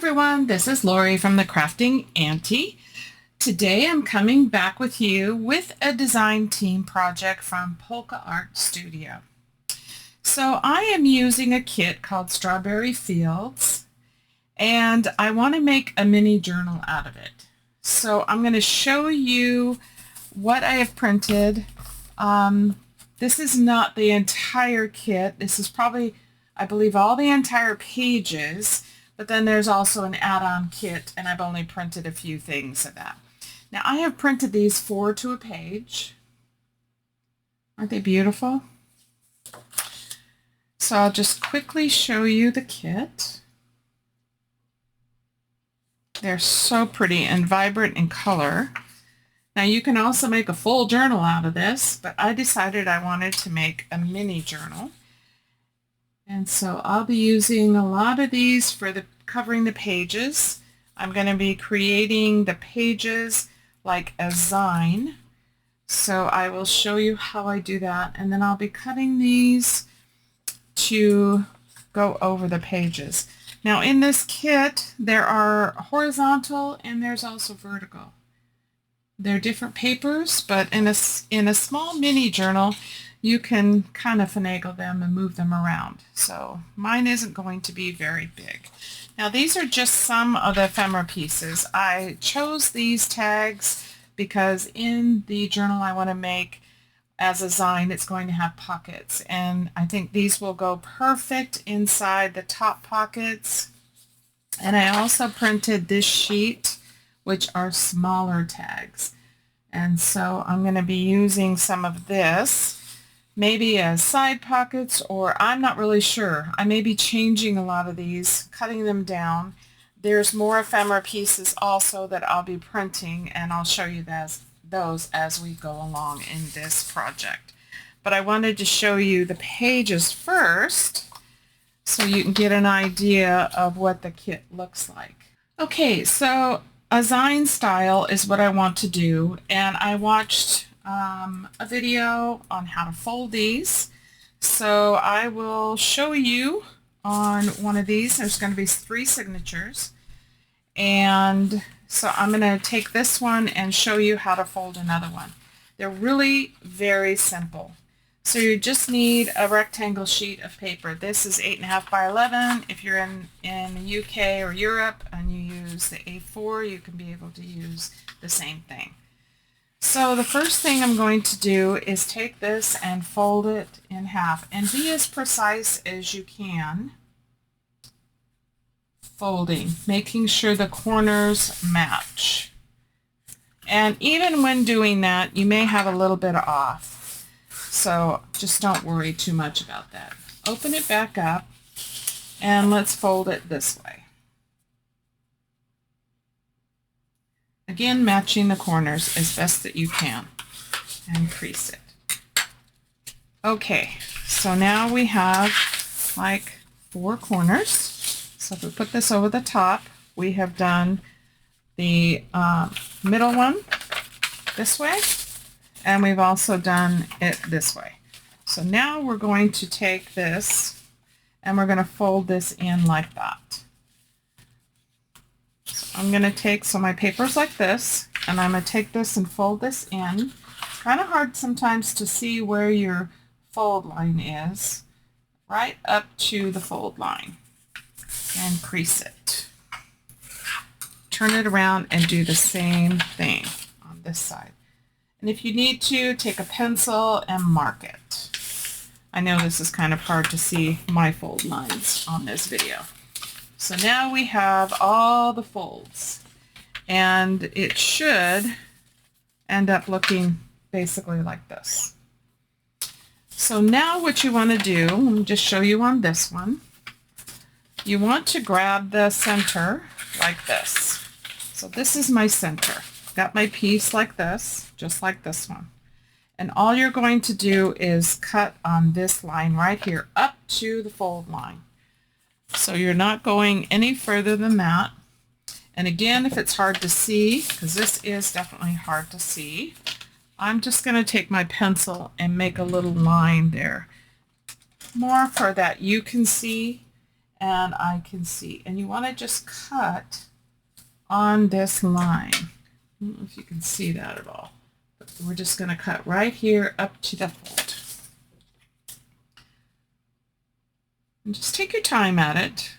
everyone, this is Lori from the Crafting Auntie. Today I'm coming back with you with a design team project from Polka Art Studio. So I am using a kit called Strawberry Fields, and I want to make a mini journal out of it. So I'm going to show you what I have printed. This is not the entire kit. This is probably, I believe, all the entire pages, but then there's also an add-on kit, and I've only printed a few things of that. Now I have printed these 4 to a page. Aren't they beautiful? So I'll just quickly show you the kit. They're so pretty and vibrant in color. Now you can also make a full journal out of this, but I decided I wanted to make a mini journal. And so I'll be using a lot of these for covering the pages. I'm going to be creating the pages like a zine. So I will show you how I do that, and then I'll be cutting these to go over the pages. Now in this kit there are horizontal and there's also vertical. They're different papers, but in a small mini journal you can kind of finagle them and move them around. So mine isn't going to be very big. Now these are just some of the ephemera pieces. I chose these tags because in the journal I want to make as a zine, it's going to have pockets, and I think these will go perfect inside the top pockets. And I also printed this sheet, which are smaller tags. And so I'm going to be using some of this, maybe as side pockets, or I'm not really sure. I may be changing a lot of these, cutting them down. There's more ephemera pieces also that I'll be printing, and I'll show you those as we go along in this project. But I wanted to show you the pages first so you can get an idea of what the kit looks like. Okay, so a zine style is what I want to do, and I watched a video on how to fold these. So I will show you on one of these. There's going to be 3 signatures, and so I'm going to take this one and show you how to fold another one. They're really very simple. So you just need a rectangle sheet of paper. This is 8.5 by 11. If you're in the UK or Europe and you use the A4, you can be able to use the same thing. So the first thing I'm going to do is take this and fold it in half, and be as precise as you can folding, making sure the corners match. And even when doing that, you may have a little bit off, so just don't worry too much about that. Open it back up and let's fold it this way. Again, matching the corners as best that you can, and crease it. Okay, so now we have like 4 corners. So if we put this over the top, we have done the middle one this way, and we've also done it this way. So now we're going to take this and we're going to fold this in like that. So I'm going to take, so my paper's like this, and I'm going to take this and fold this in. It's kind of hard sometimes to see where your fold line is, right up to the fold line, and crease it. Turn it around and do the same thing on this side. And if you need to, take a pencil and mark it. I know this is kind of hard to see my fold lines on this video. So now we have all the folds, and it should end up looking basically like this. So now what you want to do, let me just show you on this one. You want to grab the center like this. So this is my center. Got my piece like this, just like this one. And all you're going to do is cut on this line right here up to the fold line. So you're not going any further than that. And again, if it's hard to see, because this is definitely hard to see, I'm just going to take my pencil and make a little line there, more for that you can see, and I can see. And you want to just cut on this line. I don't know if you can see that at all. But we're just going to cut right here up to the fold. And just take your time at it.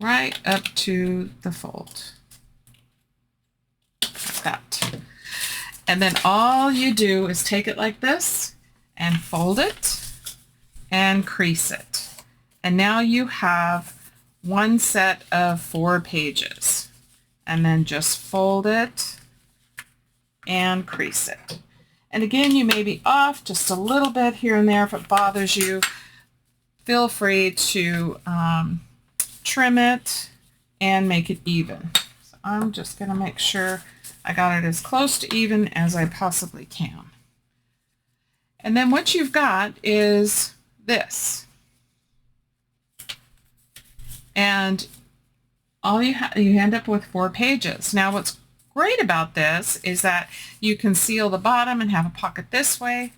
Right up to the fold. Like that. And then all you do is take it like this and fold it and crease it. And now you have one set of 4 pages. And then just fold it and crease it. And again, you may be off just a little bit here and there. If it bothers you, feel free to trim it and make it even. So I'm just going to make sure I got it as close to even as I possibly can. And then what you've got is this. And all you end up with 4 pages. Now what's great about this is that you can seal the bottom and have a pocket this way.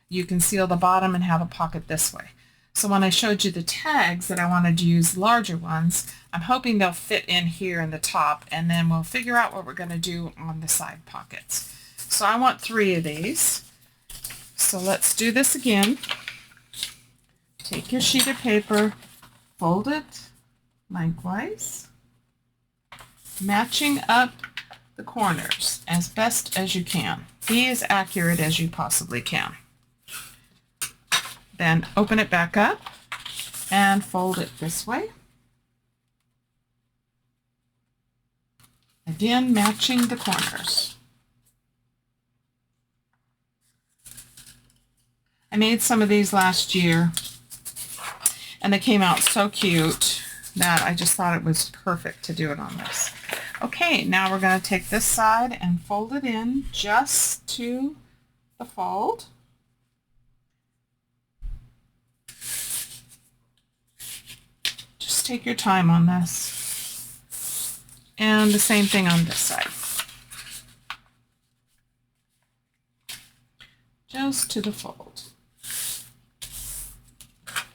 You can seal the bottom and have a pocket this way. So when I showed you the tags that I wanted to use larger ones, I'm hoping they'll fit in here in the top, and then we'll figure out what we're going to do on the side pockets. So I want 3 of these. So let's do this again. Take your sheet of paper, fold it lengthwise, matching up the corners as best as you can. Be as accurate as you possibly can. Then open it back up and fold it this way. Again, matching the corners. I made some of these last year, and they came out so cute that I just thought it was perfect to do it on this. Okay, now we're going to take this side and fold it in just to the fold. Just take your time on this. And the same thing on this side. Just to the fold.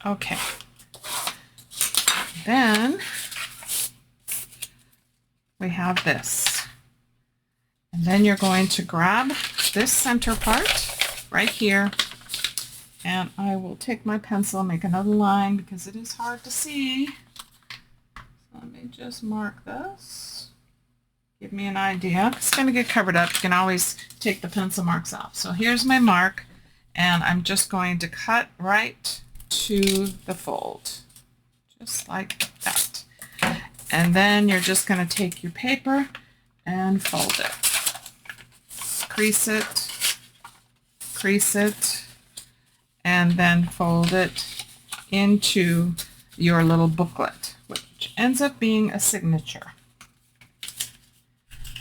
Okay. Then we have this. And then you're going to grab this center part right here, and I will take my pencil and make another line because it is hard to see. So let me just mark this. Give me an idea. It's going to get covered up. You can always take the pencil marks off. So here's my mark, and I'm just going to cut right to the fold, just like that. And then you're just going to take your paper and fold it. Crease it, and then fold it into your little booklet, which ends up being a signature.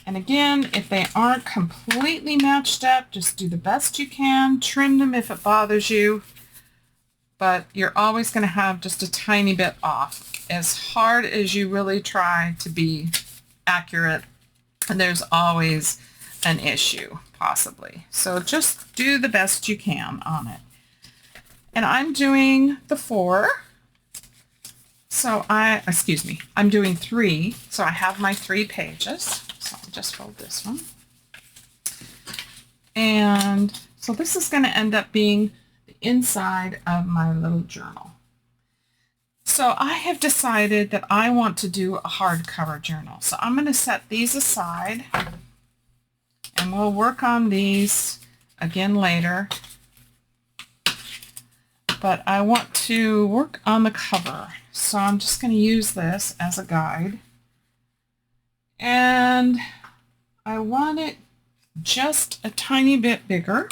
And again, if they aren't completely matched up, just do the best you can. Trim them if it bothers you, but you're always going to have just a tiny bit off. As hard as you really try to be accurate, there's always an issue, possibly. So just do the best you can on it. And I'm doing the 4. So I'm doing 3. So I have my 3 pages. So I'll just fold this one. And so this is going to end up being the inside of my little journal. So I have decided that I want to do a hardcover journal. So I'm going to set these aside, and we'll work on these again later. But I want to work on the cover. So I'm just going to use this as a guide. And I want it just a tiny bit bigger.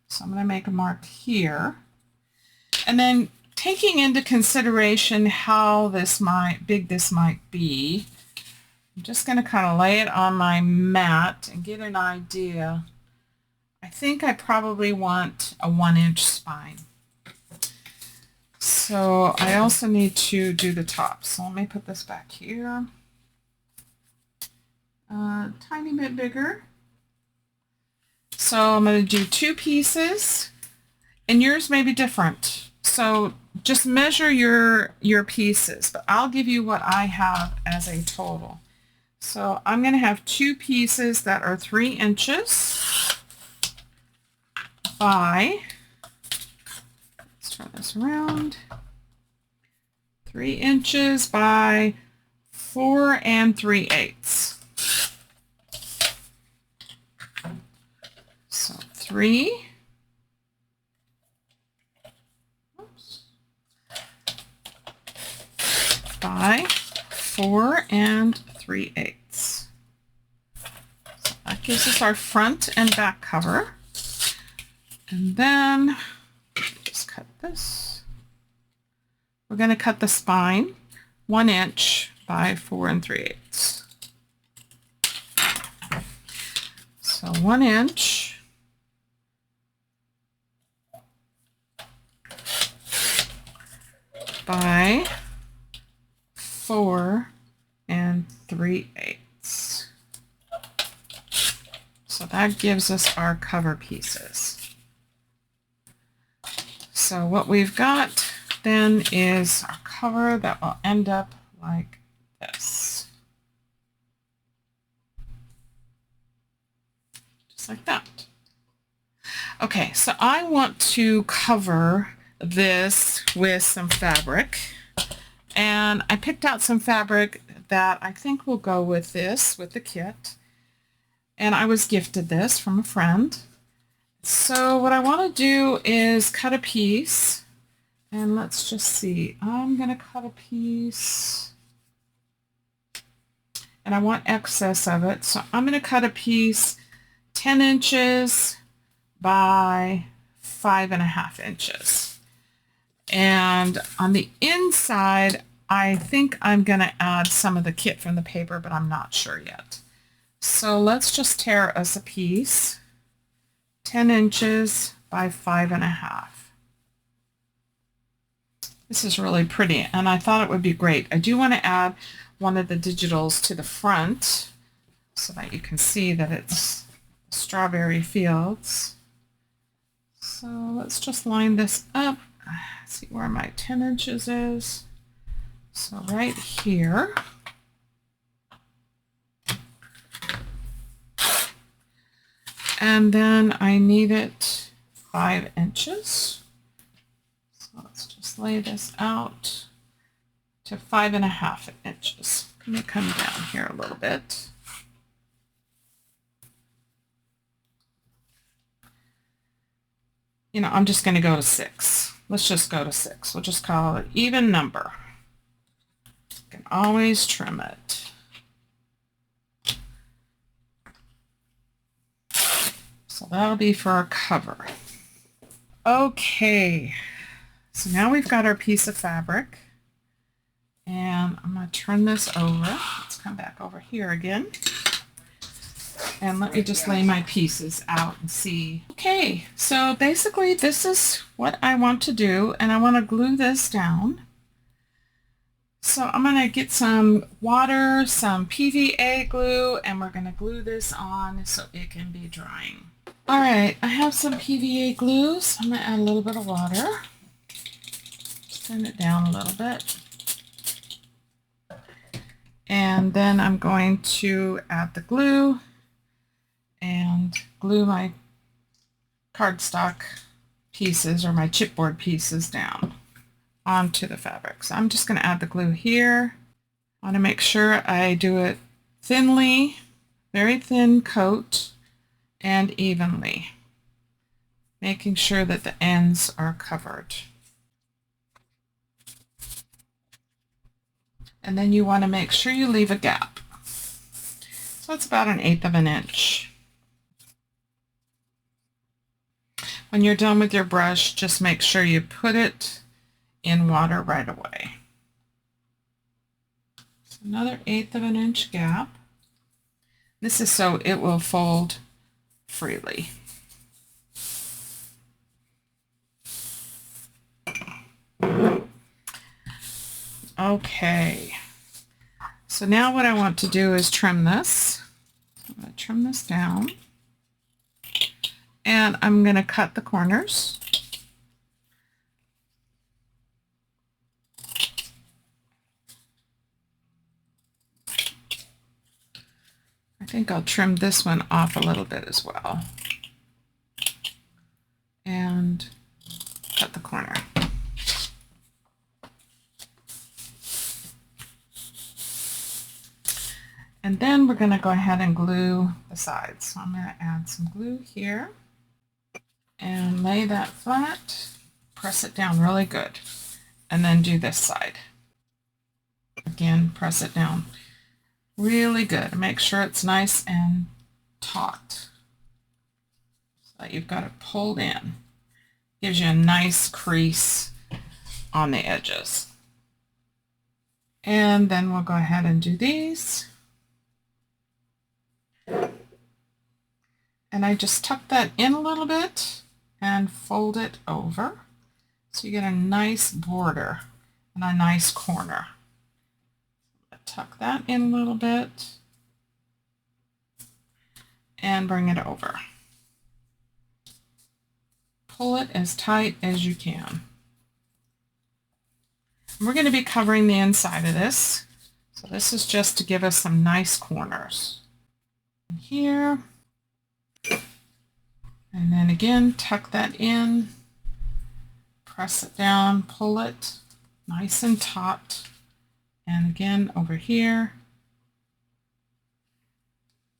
So I'm going to make a mark here. And then taking into consideration how big this might be, I'm just going to kind of lay it on my mat and get an idea. I think I probably want a 1-inch spine. So I also need to do the top. So let me put this back here. Tiny bit bigger. So I'm going to do 2 pieces, and yours may be different. So just measure your pieces, but I'll give you what I have as a total. So I'm going to have 2 pieces that are 3 inches by, let's turn this around, 3 inches by 4 3/8. So 3, oops, by 4 3/8. So that gives us our front and back cover. And then just cut this. We're going to cut the spine 1 inch by 4 3/8. So 1 inch by 4 3/8. So that gives us our cover pieces. So what we've got then is our cover that will end up like this. Just like that. Okay, so I want to cover this with some fabric, and I picked out some fabric that I think will go with this, with the kit, and I was gifted this from a friend. So what I want to do is cut a piece, and let's just see, I'm going to cut a piece, and I want excess of it, so I'm going to cut a piece 10 inches by 5.5 inches. And on the inside, I think I'm going to add some of the kit from the paper, but I'm not sure yet. So let's just tear us a piece, 10 inches by 5.5. This is really pretty, and I thought it would be great. I do want to add one of the digitals to the front so that you can see that it's strawberry fields. So let's just line this up. See where my 10 inches is. So right here. And then I need it 5 inches. So let's just lay this out to 5.5 inches. Let me come down here a little bit. You know, I'm just going to go to 6. Let's just go to 6. We'll just call it even number. You can always trim it. So that'll be for our cover. Okay, so now we've got our piece of fabric, and I'm going to turn this over. Let's come back over here again. And let me just lay my pieces out and see. Okay, so basically this is what I want to do, and I want to glue this down. So I'm going to get some water, some PVA glue, and we're going to glue this on so it can be drying. All right, I have some PVA glue, so I'm going to add a little bit of water. Turn it down a little bit. And then I'm going to add the glue and glue my cardstock pieces or my chipboard pieces down onto the fabric. So I'm just going to add the glue here. I want to make sure I do it thinly, very thin coat, and evenly, making sure that the ends are covered. And then you want to make sure you leave a gap. So it's about 1/8 inch. When you're done with your brush, just make sure you put it in water right away. So another 1/8 inch gap. This is so it will fold freely. Okay, so now what I want to do is trim this. I'm going to trim this down, and I'm going to cut the corners. I think I'll trim this one off a little bit as well. And cut the corner. And then we're going to go ahead and glue the sides. So I'm going to add some glue here and lay that flat, press it down really good, and then do this side. Again, press it down really good. Make sure it's nice and taut so that you've got it pulled in. Gives you a nice crease on the edges. And then we'll go ahead and do these. And I just tuck that in a little bit and fold it over so you get a nice border and a nice corner. Tuck that in a little bit and bring it over. Pull it as tight as you can. We're going to be covering the inside of this, so this is just to give us some nice corners. Here, and then again tuck that in, press it down, pull it nice and taut, and again over here,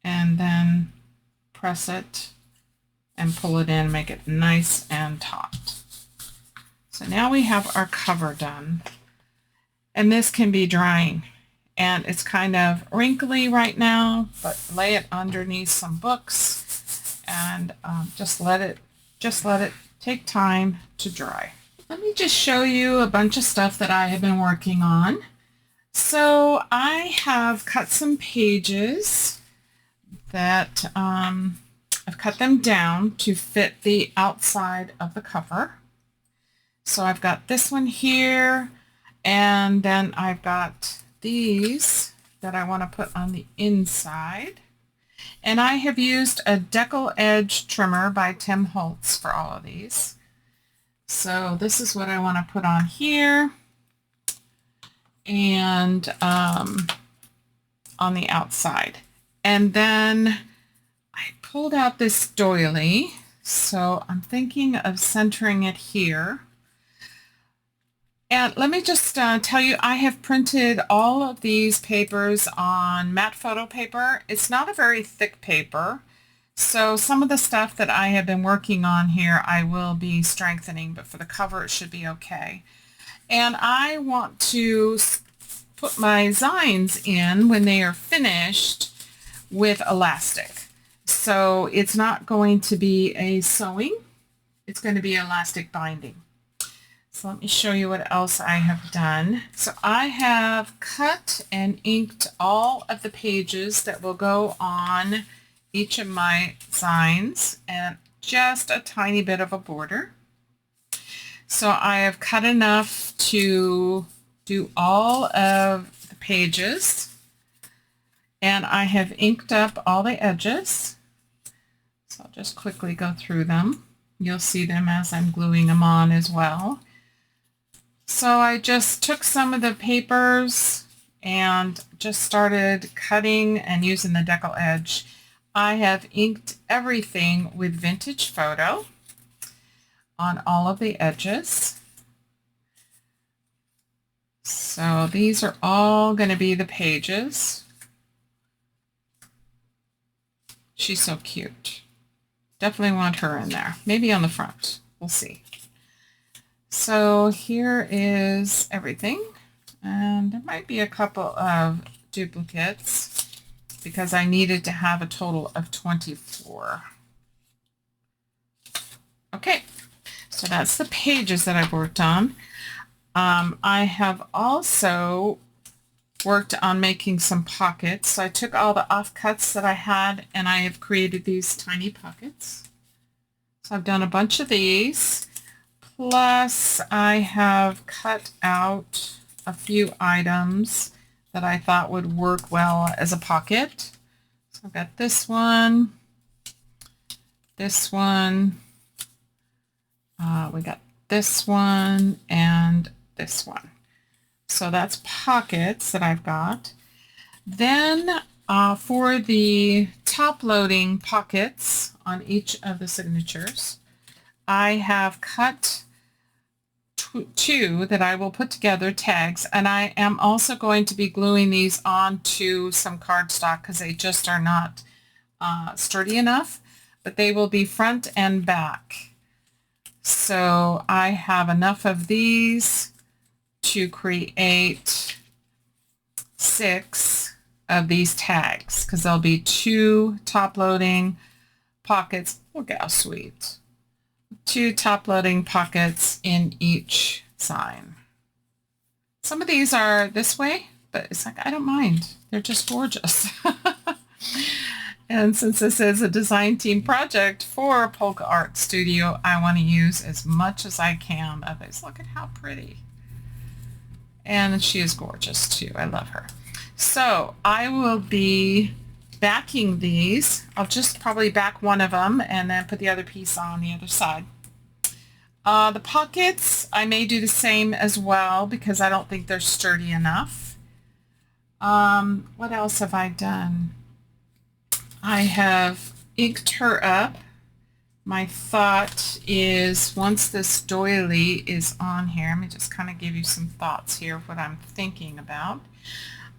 and then press it and pull it in, make it nice and taut. So now we have our cover done, and this can be drying, and it's kind of wrinkly right now, but lay it underneath some books and just let it take time to dry. Let me just show you a bunch of stuff that I have been working on. So I have cut some pages that I've cut them down to fit the outside of the cover. So I've got this one here, and then I've got these that I want to put on the inside. And I have used a decal edge trimmer by Tim Holtz for all of these. So this is what I want to put on here and on the outside. And then I pulled out this doily, so I'm thinking of centering it here. And let me just tell you, I have printed all of these papers on matte photo paper. It's not a very thick paper, so some of the stuff that I have been working on here I will be strengthening, but for the cover it should be okay. And I want to put my zines in when they are finished with elastic. So it's not going to be a sewing, it's going to be elastic binding. So let me show you what else I have done. So I have cut and inked all of the pages that will go on each of my zines and just a tiny bit of a border. So I have cut enough to do all of the pages, and I have inked up all the edges. So I'll just quickly go through them. You'll see them as I'm gluing them on as well. So I just took some of the papers and just started cutting and using the decal edge. I have inked everything with Vintage Photo on all of the edges. So these are all going to be the pages. She's so cute. Definitely want her in there. Maybe on the front. We'll see. So here is everything, and there might be a couple of duplicates because I needed to have a total of 24. Okay, so that's the pages that I've worked on. I have also worked on making some pockets. So I took all the offcuts that I had and I have created these tiny pockets. So I've done a bunch of these. Plus, I have cut out a few items that I thought would work well as a pocket. So I've got this one, we got this one, and this one. So that's pockets that I've got. Then For the top loading pockets on each of the signatures, I have cut two that I will put together, tags, and I am also going to be gluing these onto some cardstock because they just are not sturdy enough, but they will be front and back. So I have enough of these to create 6 of these tags because there'll be 2 top loading pockets. Look how sweet. 2 top loading pockets in each sign. Some of these are this way, but it's like, I don't mind. They're just gorgeous. And since this is a design team project for Polka Art Studio, I want to use as much as I can of this. Look at how pretty. And she is gorgeous too. I love her. So I will be backing these. I'll just probably back one of them and then put the other piece on the other side. The pockets, I may do the same as well because I don't think they're sturdy enough. What else have I done? I have inked her up. My thought is once this doily is on here, let me just kind of give you some thoughts here of what I'm thinking about.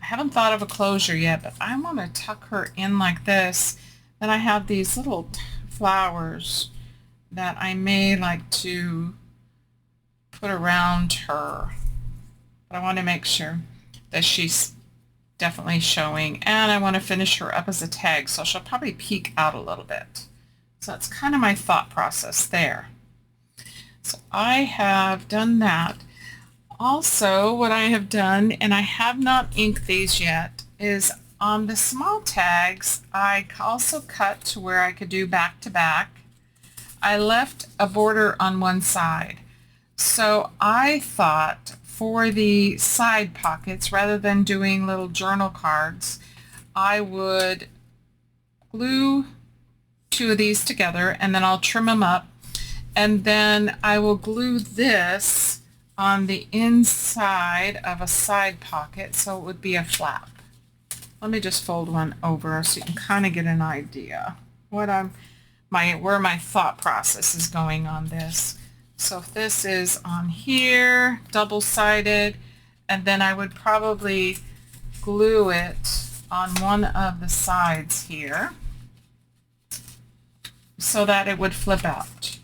I haven't thought of a closure yet, but I want to tuck her in like this. Then I have these little flowers that I may like to put around her. But I want to make sure that she's definitely showing, and I want to finish her up as a tag, so she'll probably peek out a little bit. So that's kind of my thought process there. So I have done that. Also, what I have done, and I have not inked these yet, is on the small tags, I also cut to where I could do back to back. I left a border on one side. So I thought for the side pockets, rather than doing little journal cards, I would glue 2 of these together and then I'll trim them up, and then I will glue this on the inside of a side pocket so it would be a flap. Let me just fold one over so you can kind of get an idea what where my thought process is going on this. So if this is on here, double-sided, and then I would probably glue it on one of the sides here so that it would flip out.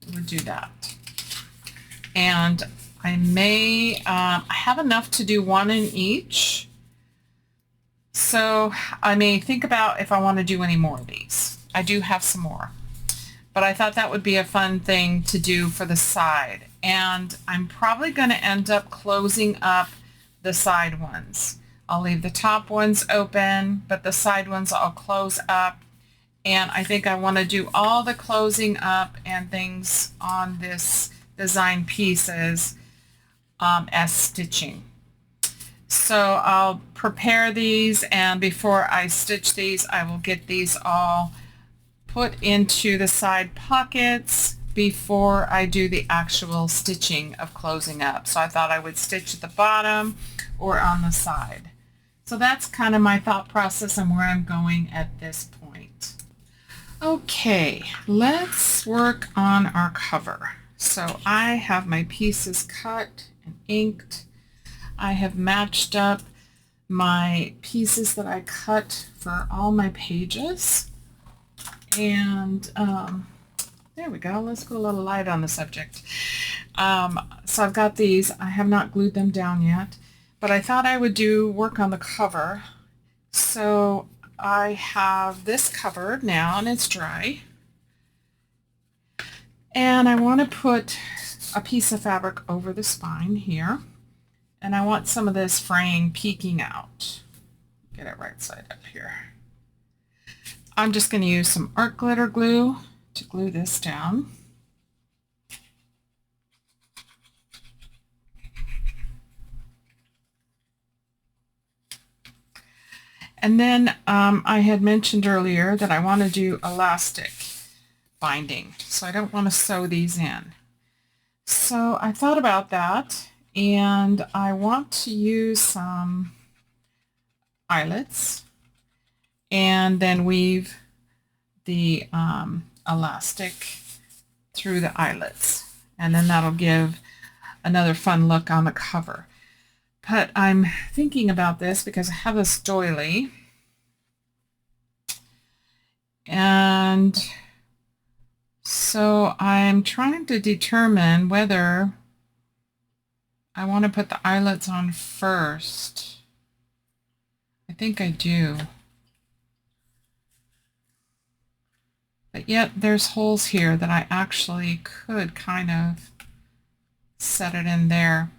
It would do that. And I may, I have enough to do 1 in each. So I may think about if I want to do any more of these. I do have some more. But I thought that would be a fun thing to do for the side. And I'm probably going to end up closing up the side ones. I'll leave the top ones open, but the side ones I'll close up. And I think I want to do all the closing up and things on this design pieces as stitching. So I'll prepare these, and before I stitch these, I will get these all put into the side pockets before I do the actual stitching of closing up. So I thought I would stitch at the bottom or on the side. So that's kind of my thought process and where I'm going at this point. Okay, let's work on our cover. So I have my pieces cut and inked. I have matched up my pieces that I cut for all my pages. And there we go. Let's go a little light on the subject. So I've got these. I have not glued them down yet, but I thought I would do work on the cover. So I have this covered now and it's dry. And I want to put a piece of fabric over the spine here. And I want some of this fraying peeking out. Get it right side up here. I'm just going to use some art glitter glue to glue this down. And then I had mentioned earlier that I want to do elastic binding, so I don't want to sew these in. So I thought about that, and I want to use some eyelets. and then weave the elastic through the eyelets, and then that'll give another fun look on the cover. But I'm thinking about this because I have this doily, and so I'm trying to determine whether I want to put the eyelets on first. I think I do. But yet there's holes here that I actually could kind of set it in there.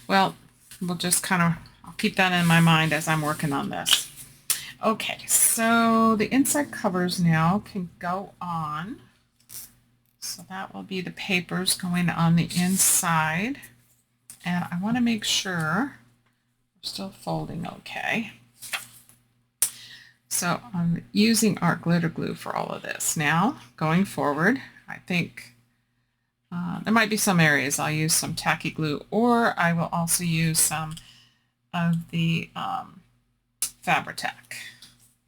Well, we'll just kind of, I'll keep that in my mind as I'm working on this. Okay, so the inside covers now can go on. So that will be the papers going on the inside. And I want to make sure we're still folding okay. So I'm using art glitter glue for all of this. Now, going forward, I think there might be some areas I'll use some tacky glue, or I will also use some of the Fabri-Tac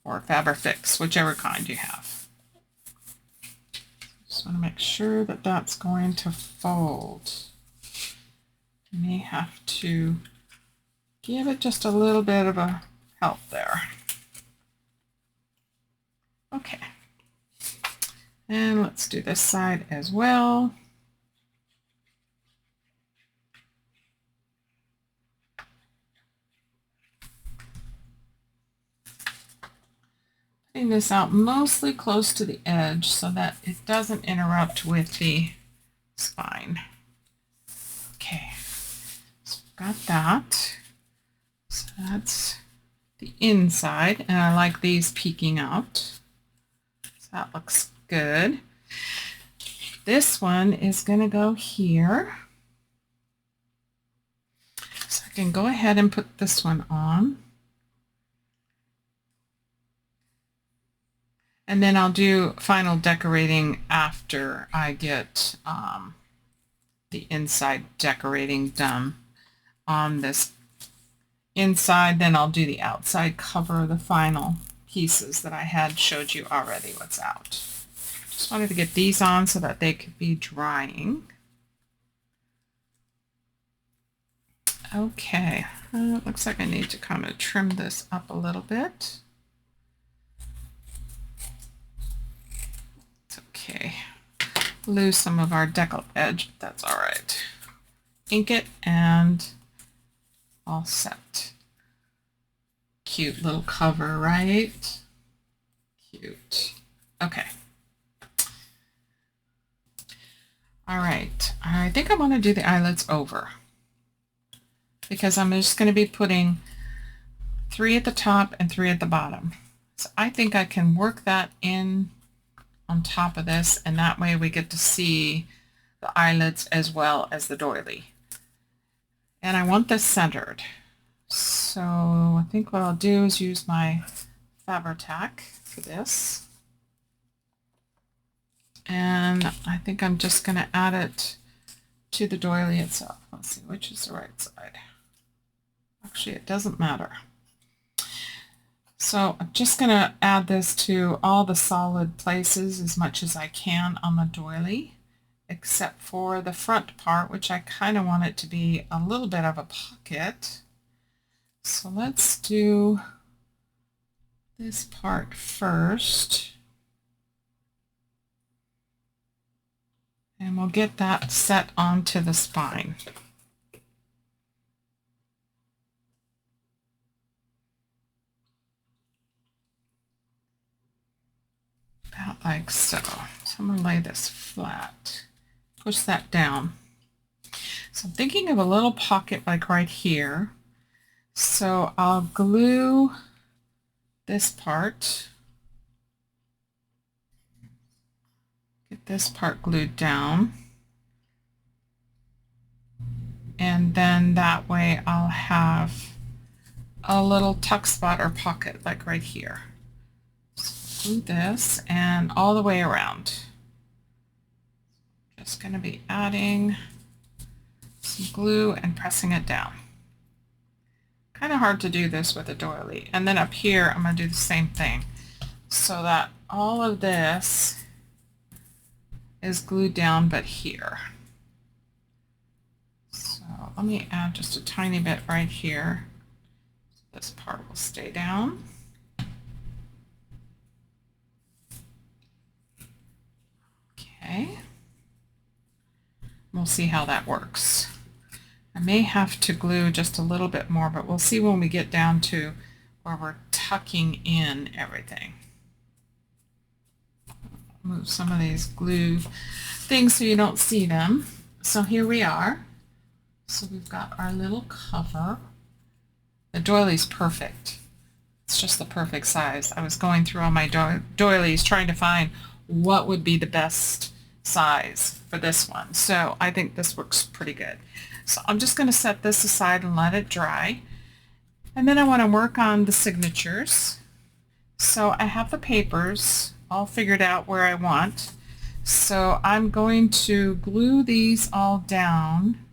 or Fabri-Fix, whichever kind you have. Just want to make sure that that's going to fold. You may have to give it just a little bit of a help there. Okay, and let's do this side as well. Putting this out mostly close to the edge so that it doesn't interrupt with the spine. Okay, so got that. So that's the inside, and I like these peeking out. That looks good. This one is going to go here. So I can go ahead and put this one on. And then I'll do final decorating after I get the inside decorating done on this inside. Then I'll do the outside cover, the final pieces that I had showed you already what's out. Just wanted to get these on so that they could be drying. Okay, it looks like I need to kind of trim this up a little bit. It's okay. Lose some of our decal edge, but that's all right. Ink it and all set. Cute little cover, right? Cute. Okay. All right. I think I want to do the eyelets over because I'm just going to be putting 3 at the top and 3 at the bottom. So I think I can work that in on top of this, and that way we get to see the eyelets as well as the doily. And I want this centered. So I think what I'll do is use my Fabri-Tac for this. And I think I'm just going to add it to the doily itself. Let's see, which is the right side? Actually, it doesn't matter. So I'm just going to add this to all the solid places as much as I can on the doily, except for the front part, which I kind of want it to be a little bit of a pocket. So let's do this part first. And we'll get that set onto the spine. About like so. So I'm going to lay this flat. Push that down. So I'm thinking of a little pocket like right here. So I'll glue this part. Get this part glued down. And then that way I'll have a little tuck spot or pocket like right here. So glue this and all the way around. Just going to be adding some glue and pressing it down. Kind of hard to do this with a doily. And then up here I'm going to do the same thing. so that all of this is glued down but here. So let me add just a tiny bit right here. This part will stay down. Okay. We'll see how that works. I may have to glue just a little bit more, but we'll see when we get down to where we're tucking in everything. Move some of these glue things so you don't see them. So here we are. So we've got our little cover. The doily's perfect. It's just the perfect size. I was going through all my doilies trying to find what would be the best size for this one. So I think this works pretty good. So I'm just going to set this aside and let it dry. And then I want to work on the signatures. So I have the papers all figured out where I want. So I'm going to glue these all down,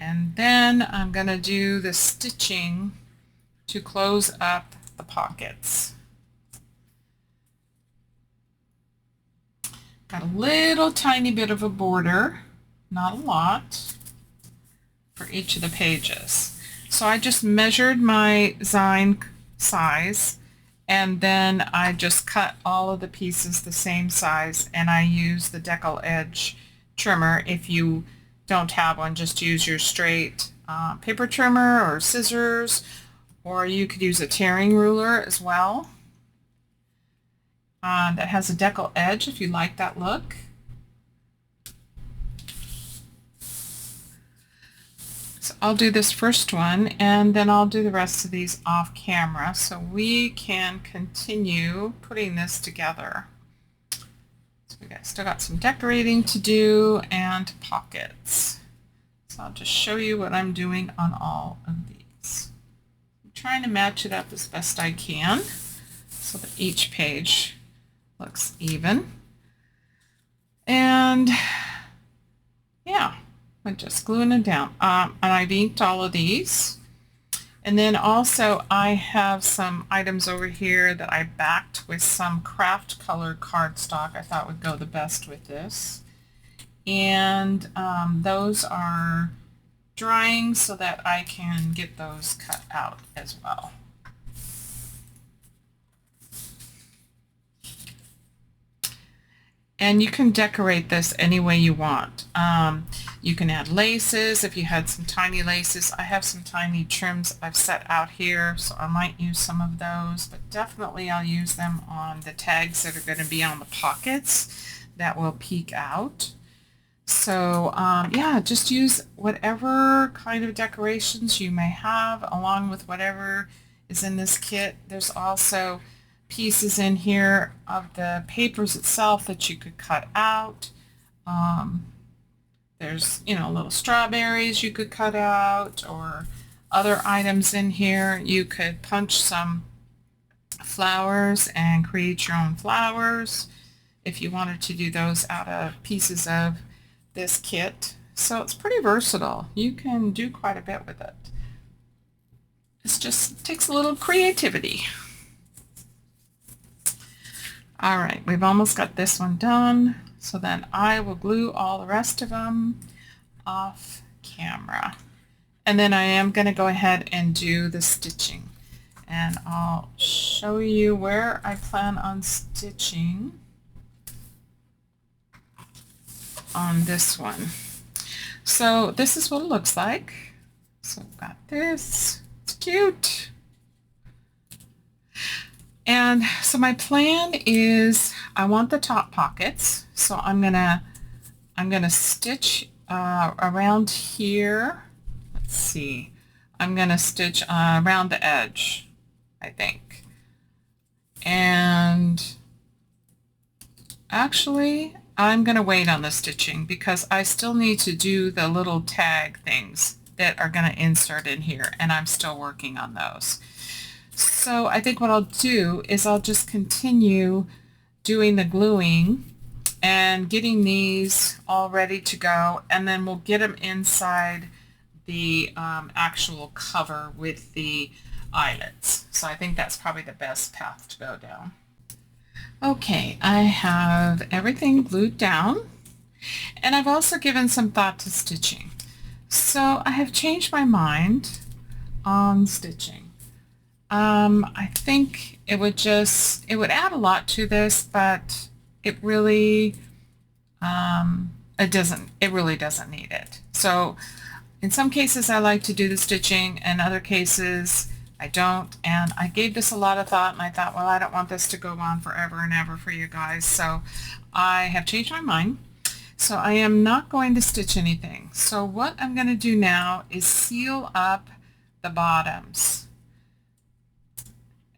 and then I'm going to do the stitching to close up the pockets. Got a little tiny bit of a border, not a lot, for each of the pages. So I just measured my zine size, and then I just cut all of the pieces the same size, and I use the decal edge trimmer. If you don't have one, just use your straight paper trimmer or scissors, or you could use a tearing ruler as well. That has a decal edge if you like that look. So I'll do this first one, and then I'll do the rest of these off camera so we can continue putting this together. So we still got some decorating to do and pockets. So I'll just show you what I'm doing on all of these. I'm trying to match it up as best I can so that each page looks even. And yeah, I'm just gluing them down. And I've inked all of these. And then also I have some items over here that I backed with some craft color cardstock I thought would go the best with this. And those are drying so that I can get those cut out as well. And you can decorate this any way you want. You can add laces if you had some tiny laces. I have some tiny trims I've set out here, so I might use some of those, but definitely I'll use them on the tags that are going to be on the pockets that will peek out. So yeah, just use whatever kind of decorations you may have along with whatever is in this kit. There's also pieces in here of the papers itself that you could cut out. There's, you know, little strawberries you could cut out, or other items in here. You could punch some flowers and create your own flowers if you wanted to do those out of pieces of this kit. So it's pretty versatile. You can do quite a bit with it. It just takes a little creativity. All right, we've almost got this one done. So then I will glue all the rest of them off camera. And then I am going to go ahead and do the stitching. And I'll show you where I plan on stitching on this one. So this is what it looks like. So I've got this. It's cute. And so my plan is I want the top pockets. So I'm gonna stitch around here. Let's see. I'm gonna stitch around the edge, I think. And actually, I'm gonna wait on the stitching because I still need to do the little tag things that are gonna insert in here, and I'm still working on those. So I think what I'll do is I'll just continue doing the gluing and getting these all ready to go, and then we'll get them inside the actual cover with the eyelets. So I think that's probably the best path to go down. Okay, I have everything glued down, and I've also given some thought to stitching. So I have changed my mind on stitching. I think it would add a lot to this, but it really it really doesn't need it. So in some cases I like to do the stitching, and other cases I don't, and I gave this a lot of thought, and I thought, well, I don't want this to go on forever and ever for you guys, so I have changed my mind. So I am not going to stitch anything. So what I'm going to do now is seal up the bottoms,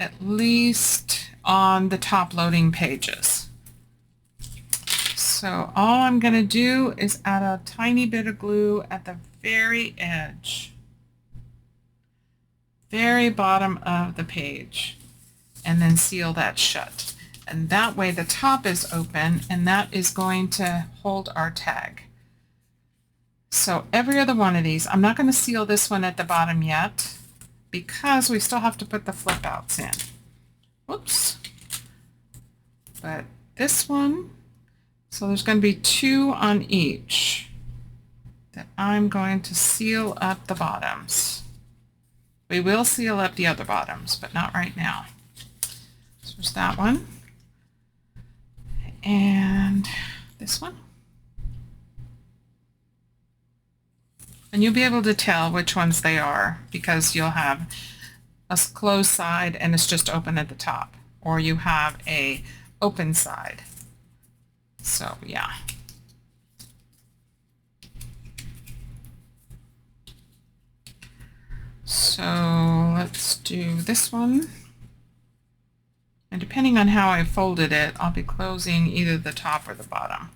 at least on the top loading pages. So all I'm going to do is add a tiny bit of glue at the very edge, very bottom of the page, and then seal that shut. And that way the top is open, and that is going to hold our tag. So every other one of these, I'm not going to seal this one at the bottom yet because we still have to put the flip outs in. Whoops. But this one, so there's going to be 2 on each that I'm going to seal up the bottoms. We will seal up the other bottoms, but not right now. So there's that one. And this one. And you'll be able to tell which ones they are because you'll have a closed side and it's just open at the top, or you have a open side. So yeah. So let's do this one. And depending on how I folded it, I'll be closing either the top or the bottom.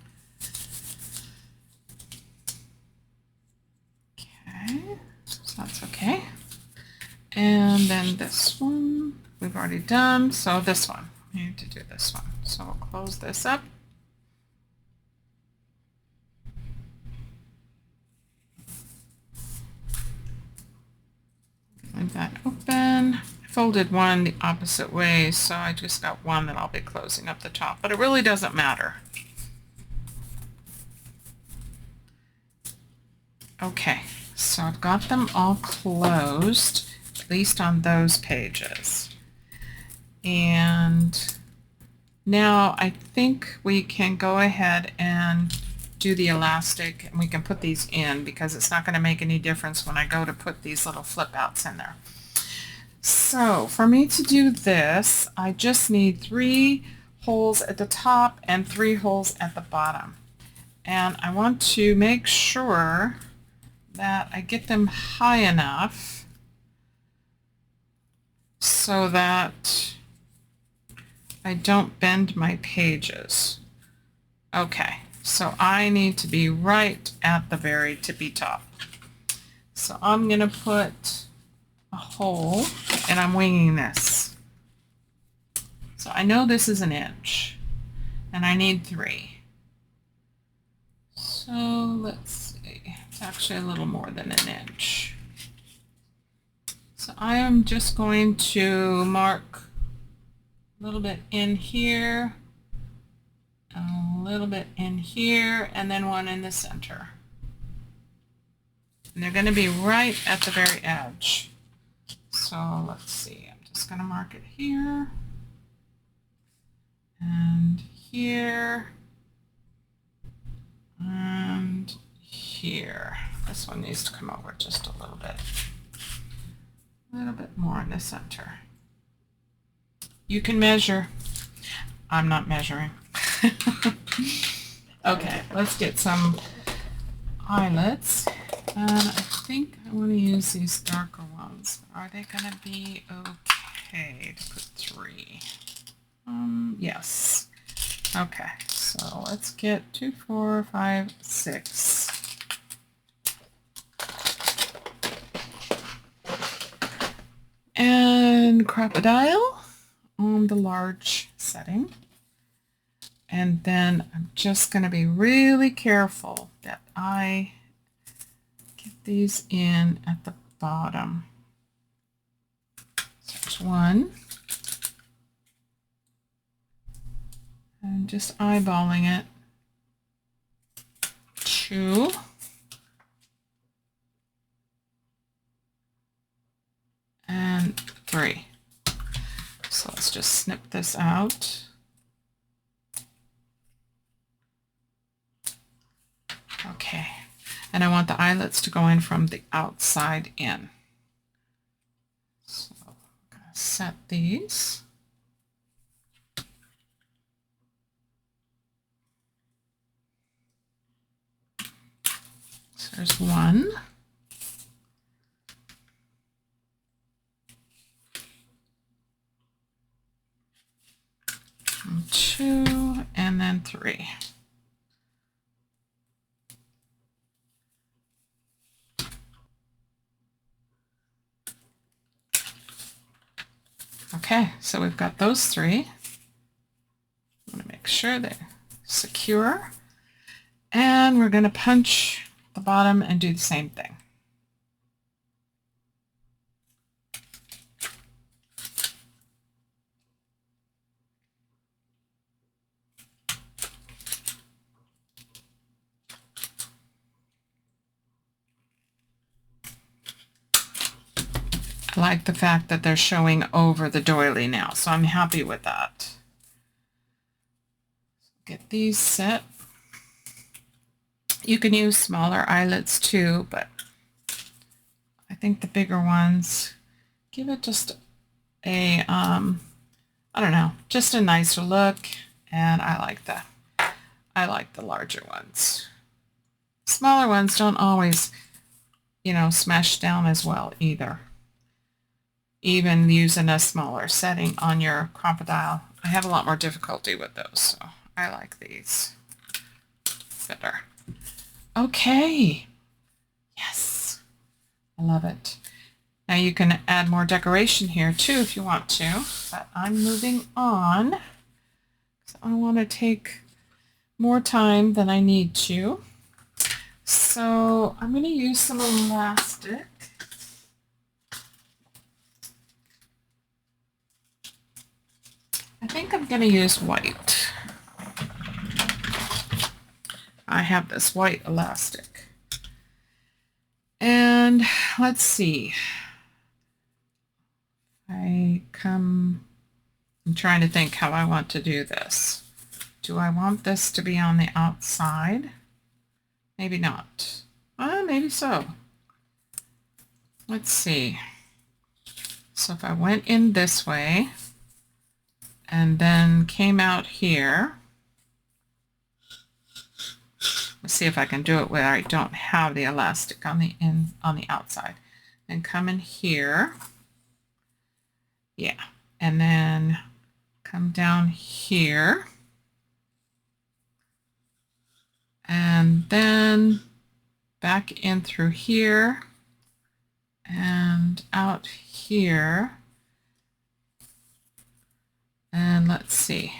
Okay, so that's okay. And then this one we've already done, so this one, we need to do this one. So we'll close this up. Leave that open. Folded one the opposite way, so I just got one that I'll be closing up the top, but it really doesn't matter. Okay, so I've got them all closed, at least on those pages. And now I think we can go ahead and do the elastic, and we can put these in because it's not going to make any difference when I go to put these little flip outs in there. So for me to do this, I just need 3 holes at the top and 3 holes at the bottom. And I want to make sure that I get them high enough so that I don't bend my pages. Okay, so I need to be right at the very tippy top. So I'm going to put a hole, and I'm winging this. So I know this is 1 inch, and I need 3. So let's see, it's actually a little more than 1 inch. So I am just going to mark a little bit in here, a little bit in here, and then one in the center. And they're going to be right at the very edge. So let's see, I'm just going to mark it here and here and here. This one needs to come over just a little bit more in the center. You can measure. I'm not measuring. Okay, let's get some eyelets. And I think I want to use these darker ones. Are they going to be okay to put 3? Yes. Okay, so let's get 2, 4, 5, 6. And crocodile on the large setting. And then I'm just going to be really careful that I get these in at the bottom. So there's 1. just eyeballing it. 2. And 3. So let's just snip this out. Okay, and I want the eyelets to go in from the outside in. So I'm going to set these. So there's 1. And 2, and then 3. Okay, so we've got those 3. I'm going to make sure they're secure. And we're going to punch the bottom and do the same thing. I like the fact that they're showing over the doily now, so I'm happy with that. Get these set. You can use smaller eyelets too, but I think the bigger ones give it just a, I don't know, just a nicer look, and I like the larger ones. Smaller ones don't always, you know, smash down as well either. Even using a smaller setting on your crocodile, I have a lot more difficulty with those, so I like these better. Okay, yes, I love it. Now you can add more decoration here too if you want to, but I'm moving on because I want to take more time than I need to. So I'm going to use some elastic. I think I'm going to use white. I have this white elastic. And let's see. I'm trying to think how I want to do this. Do I want this to be on the outside? Maybe not. Maybe so. Let's see. So if I went in this way and then came out here, let's see if I can do it where I don't have the elastic on the outside. And come in here. Yeah. And then come down here. And then back in through here and out here. And let's see.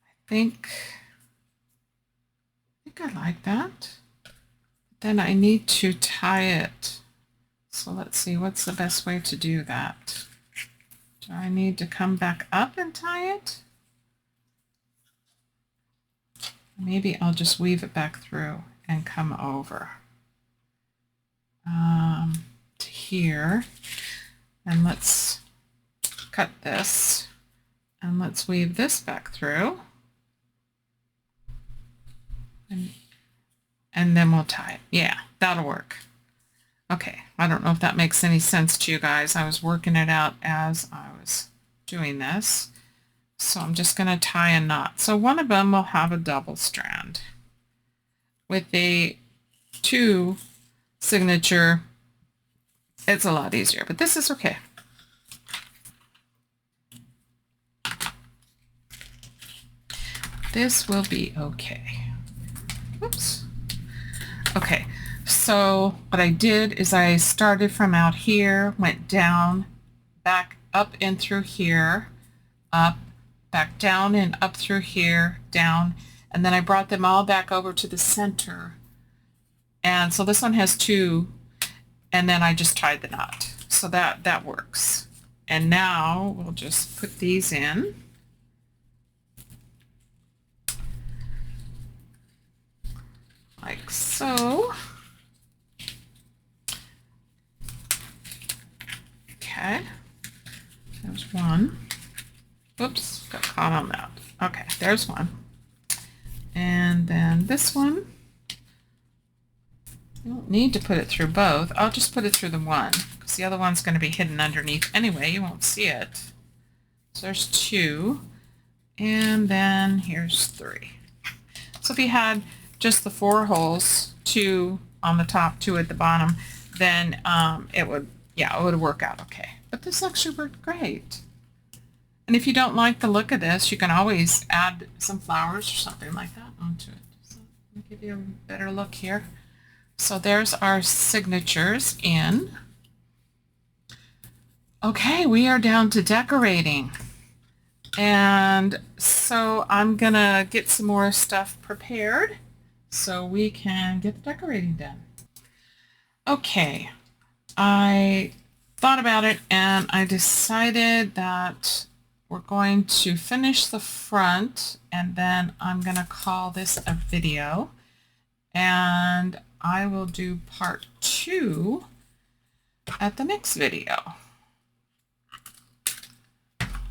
I think I like that. Then I need to tie it. So let's see, what's the best way to do that? Do I need to come back up and tie it? Maybe I'll just weave it back through and come over to here. And let's cut this and let's weave this back through. And then we'll tie it. Yeah, that'll work. Okay, I don't know if that makes any sense to you guys. I was working it out as I was doing this. So I'm just going to tie a knot. So one of them will have a double strand. With the 2 signature, it's a lot easier, but this is okay. This will be okay. Oops. Okay, so what I did is I started from out here, went down, back up in through here, up, back down and up through here, down, and then I brought them all back over to the center. And so this one has 2, and then I just tied the knot. So that works. And now we'll just put these in. like so. Okay, there's one. Oops, got caught on that. Okay, there's one. And then this one. You don't need to put it through both. I'll just put it through the one because the other one's going to be hidden underneath anyway. You won't see it. So there's two. And then here's three. So if you had just the 4 holes, 2 on the top, 2 at the bottom, then it would work out okay. But this actually worked great. And if you don't like the look of this, you can always add some flowers or something like that onto it. So let me give you a better look here. So there's our signatures in. Okay, we are down to decorating. And so I'm gonna get some more stuff prepared so we can get the decorating done. Okay, I thought about it and I decided that we're going to finish the front and then I'm gonna call this a video, and I will do part 2 at the next video.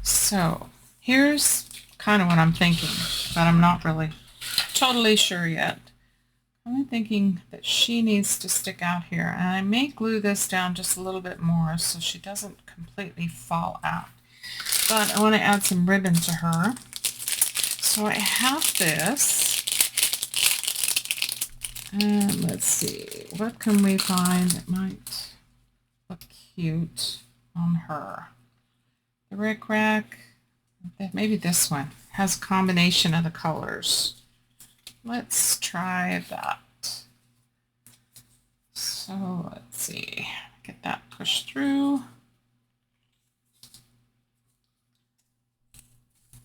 So here's kind of what I'm thinking, but I'm not really totally sure yet. I'm thinking that she needs to stick out here, and I may glue this down just a little bit more so she doesn't completely fall out. But I want to add some ribbon to her. So I have this. And let's see, what can we find that might look cute on her? The Rick Rack, maybe this one has a combination of the colors. Let's try that. So let's see, get that pushed through.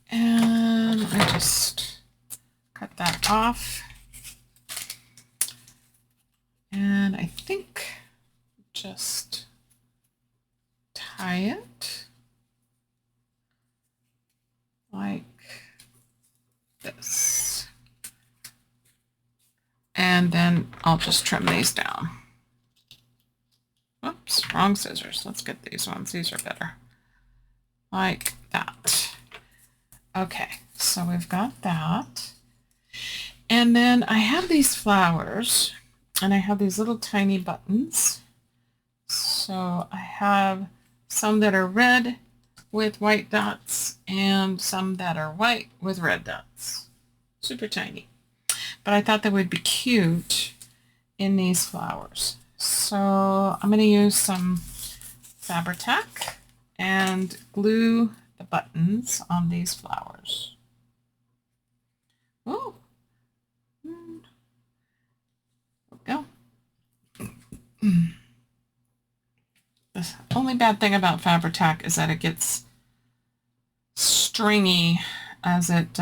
And I just cut that off. And I think just tie it like this. And then I'll just trim these down. Oops, wrong scissors. Let's get these ones. These are better. Like that. Okay, so we've got that. And then I have these flowers. And I have these little tiny buttons. So I have some that are red with white dots and some that are white with red dots. Super tiny. But I thought they would be cute in these flowers. So I'm going to use some Fabri-Tac and glue the buttons on these flowers. Oh. Go. The only bad thing about Fabri-Tac is that it gets stringy as it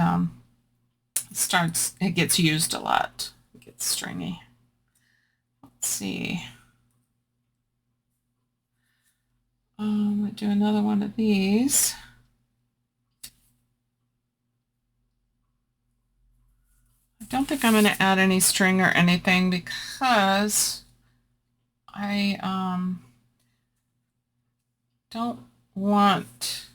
it gets used a lot. It gets stringy. Let's see. We'll do another one of these. I don't think I'm going to add any string or anything because I don't want,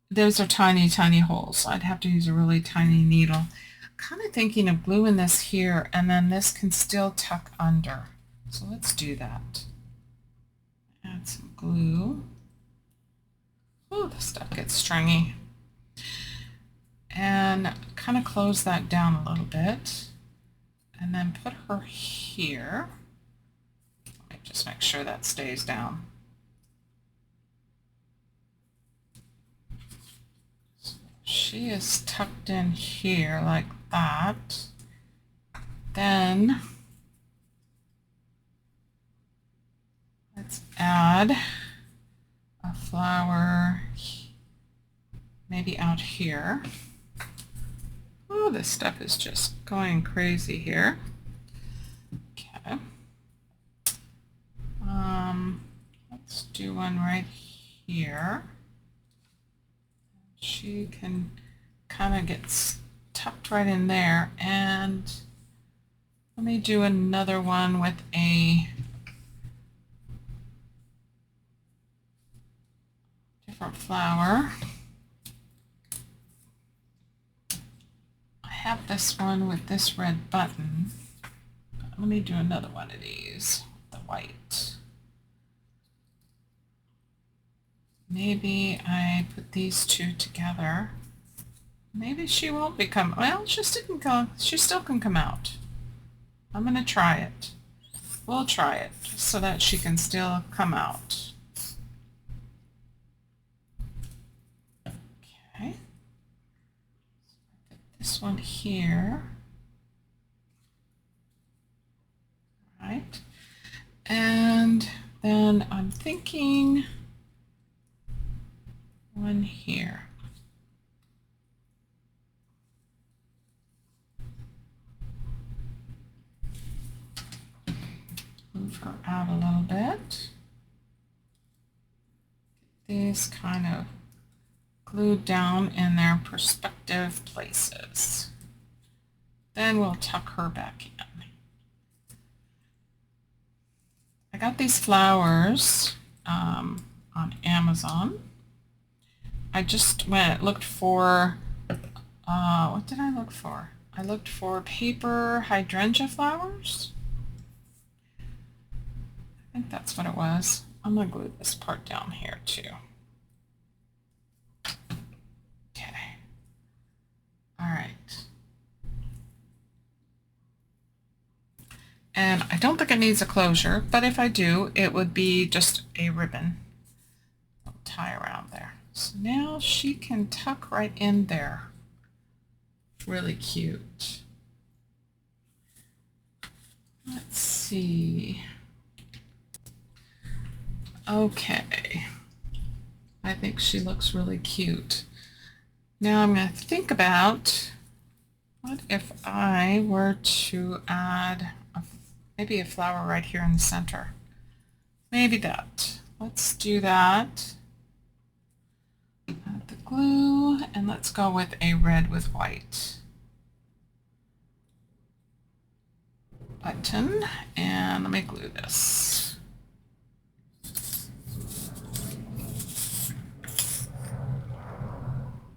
those are tiny, tiny holes. I'd have to use a really tiny needle. I'm kind of thinking of gluing this here and then this can still tuck under. So let's do that. Add some glue. Oh, the stuff gets stringy. And kind of close that down a little bit and then put her here. Let me just make sure that stays down. So she is tucked in here like that. Then let's add a flower maybe out here. Oh, this stuff is just going crazy here. Okay. Let's do one right here. She can kind of get tucked right in there, and Let me do another one with a different flower. I have this one with this red button. Let me do another one of these, the white. Maybe I put these two together. Maybe she won't become, well, she still can come out. I'm going to try it. We'll try it so that she can still come out. Okay. Put this one here. Right. And then I'm thinking one here. Move her out a little bit. These kind of glued down in their perspective places. Then we'll tuck her back in. I got these flowers on Amazon. I just looked for, what did I look for? I looked for paper hydrangea flowers. I think that's what it was. I'm going to glue this part down here too. Okay. All right. And I don't think it needs a closure, but if I do, it would be just a ribbon. I'll tie around there. So now she can tuck right in there. Really cute. Let's see. Okay. I think she looks really cute. Now I'm going to think about what if I were to add maybe a flower right here in the center. Maybe that. Let's do that. Add the glue, and let's go with a red with white button, and let me glue this.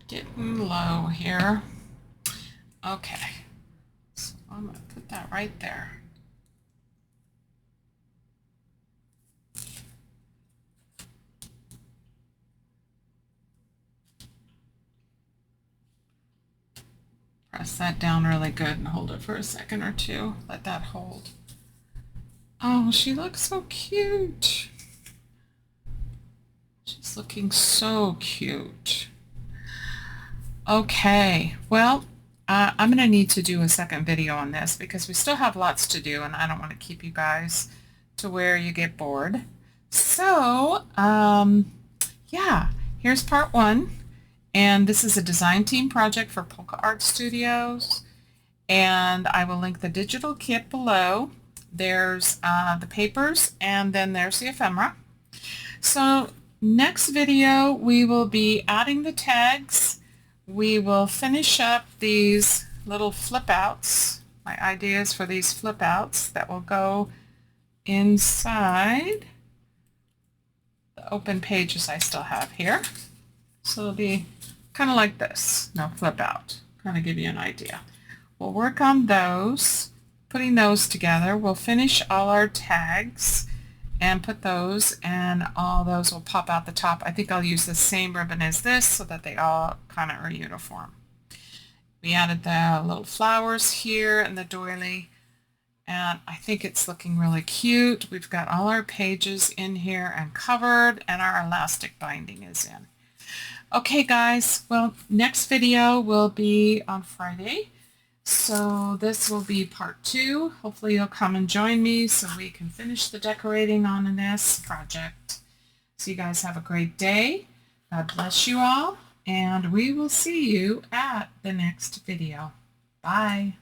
Getting low here. Okay, so I'm going to put that right there. Press that down really good and hold it for a second or two. Let that hold. Oh, she looks so cute. She's looking so cute. Okay, well, I'm going to need to do a second video on this because we still have lots to do and I don't want to keep you guys to where you get bored. So, yeah, here's part one. And this is a design team project for Polka Art Studios. And I will link the digital kit below. There's the papers, and then there's the ephemera. So next video, we will be adding the tags. We will finish up these little flip outs. My ideas for these flip outs that will go inside the open pages I still have here. So it'll be kind of like this. No, flip out. Kind of give you an idea. We'll work on those, putting those together. We'll finish all our tags and put those, and all those will pop out the top. I think I'll use the same ribbon as this so that they all kind of are uniform. We added the little flowers here and the doily, and I think it's looking really cute. We've got all our pages in here and covered, and our elastic binding is in. Okay guys, well, next video will be on Friday. So this will be part 2. Hopefully you'll come and join me so we can finish the decorating on this project. So you guys have a great day. God bless you all, and we will see you at the next video. Bye.